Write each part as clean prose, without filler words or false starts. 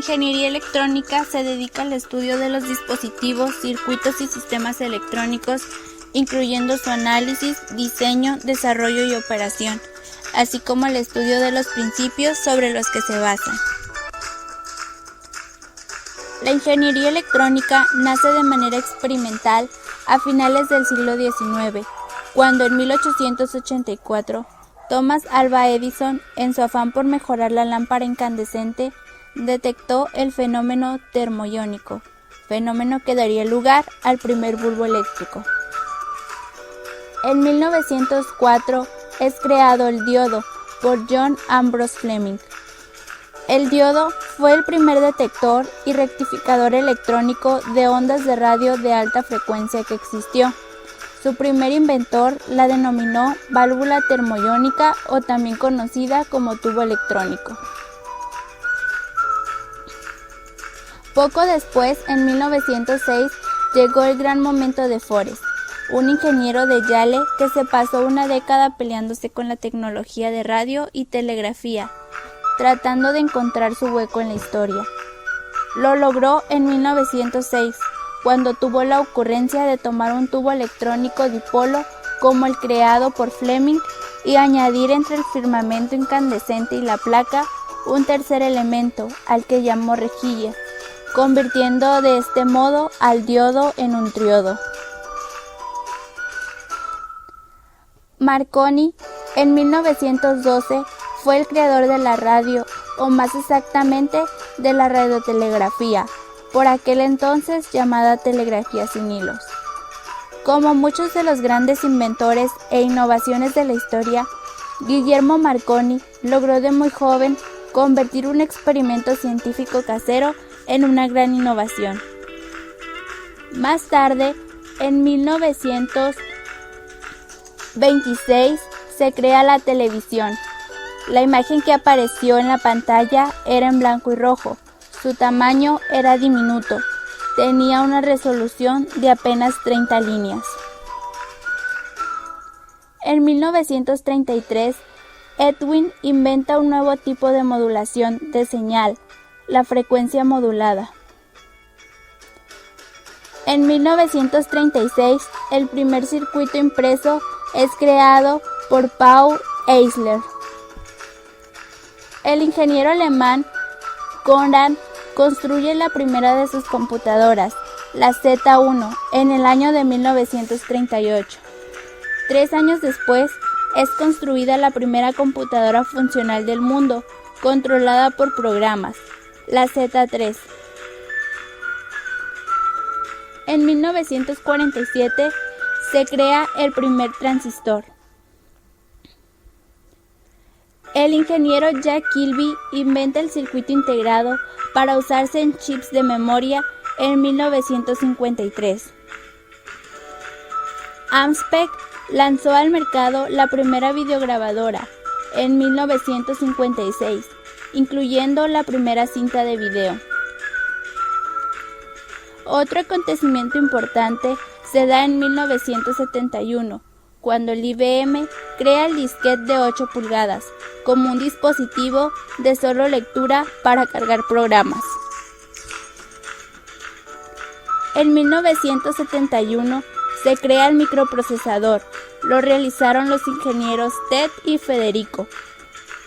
ingeniería electrónica se dedica al estudio de los dispositivos, circuitos y sistemas electrónicos, incluyendo su análisis, diseño, desarrollo y operación, así como el estudio de los principios sobre los que se basan. La ingeniería electrónica nace de manera experimental a finales del siglo XIX, cuando en 1884 Thomas Alva Edison, en su afán por mejorar la lámpara incandescente, detectó el fenómeno termoiónico, fenómeno que daría lugar al primer bulbo eléctrico. En 1904 es creado el diodo por John Ambrose Fleming. El diodo fue el primer detector y rectificador electrónico de ondas de radio de alta frecuencia que existió. Su primer inventor la denominó válvula termoiónica o también conocida como tubo electrónico. Poco después, en 1906, llegó el gran momento de Forest, un ingeniero de Yale que se pasó una década peleándose con la tecnología de radio y telegrafía, tratando de encontrar su hueco en la historia. Lo logró en 1906, cuando tuvo la ocurrencia de tomar un tubo electrónico dipolo como el creado por Fleming y añadir entre el filamento incandescente y la placa un tercer elemento, al que llamó rejilla, convirtiendo de este modo al diodo en un triodo. Marconi, en 1912, fue el creador de la radio, o más exactamente de la radiotelegrafía, por aquel entonces llamada telegrafía sin hilos. Como muchos de los grandes inventores e innovaciones de la historia, Guillermo Marconi logró de muy joven convertir un experimento científico casero en una gran innovación. Más tarde, en 1926, se crea la televisión. La imagen que apareció en la pantalla era en blanco y rojo. Su tamaño era diminuto. Tenía una resolución de apenas 30 líneas. En 1933, Edwin inventa un nuevo tipo de modulación de señal, la frecuencia modulada. En 1936, el primer circuito impreso es creado por Paul Eisler. El ingeniero alemán Konrad construye la primera de sus computadoras, la Z1, en el año de 1938. 3 años después, es construida la primera computadora funcional del mundo, controlada por programas, la Z3. En 1947 se crea el primer transistor. El ingeniero Jack Kilby inventa el circuito integrado para usarse en chips de memoria en 1953. Amspec lanzó al mercado la primera videograbadora en 1956, incluyendo la primera cinta de video. Otro acontecimiento importante se da en 1971, cuando el IBM crea el disquete de 8 pulgadas como un dispositivo de solo lectura para cargar programas. En 1971 se crea el microprocesador. Lo realizaron los ingenieros Ted y Federico,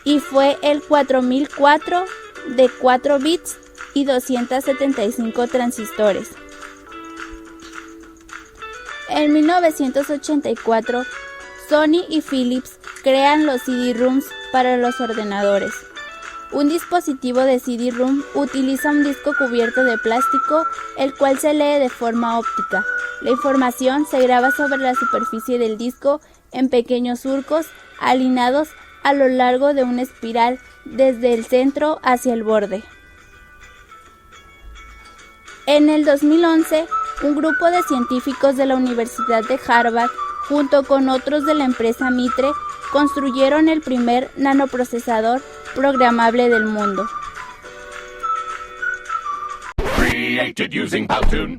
y fue el 4004 de 4 bits y 275 transistores. En 1984, Sony y Philips crean los CD-ROOMs para los ordenadores. Un dispositivo de CD-ROOM utiliza un disco cubierto de plástico, el cual se lee de forma óptica. La información se graba sobre la superficie del disco en pequeños surcos alineados a lo largo de una espiral desde el centro hacia el borde. En el 2011, un grupo de científicos de la Universidad de Harvard, junto con otros de la empresa Mitre, construyeron el primer nanoprocesador programable del mundo. Created using Powtoon.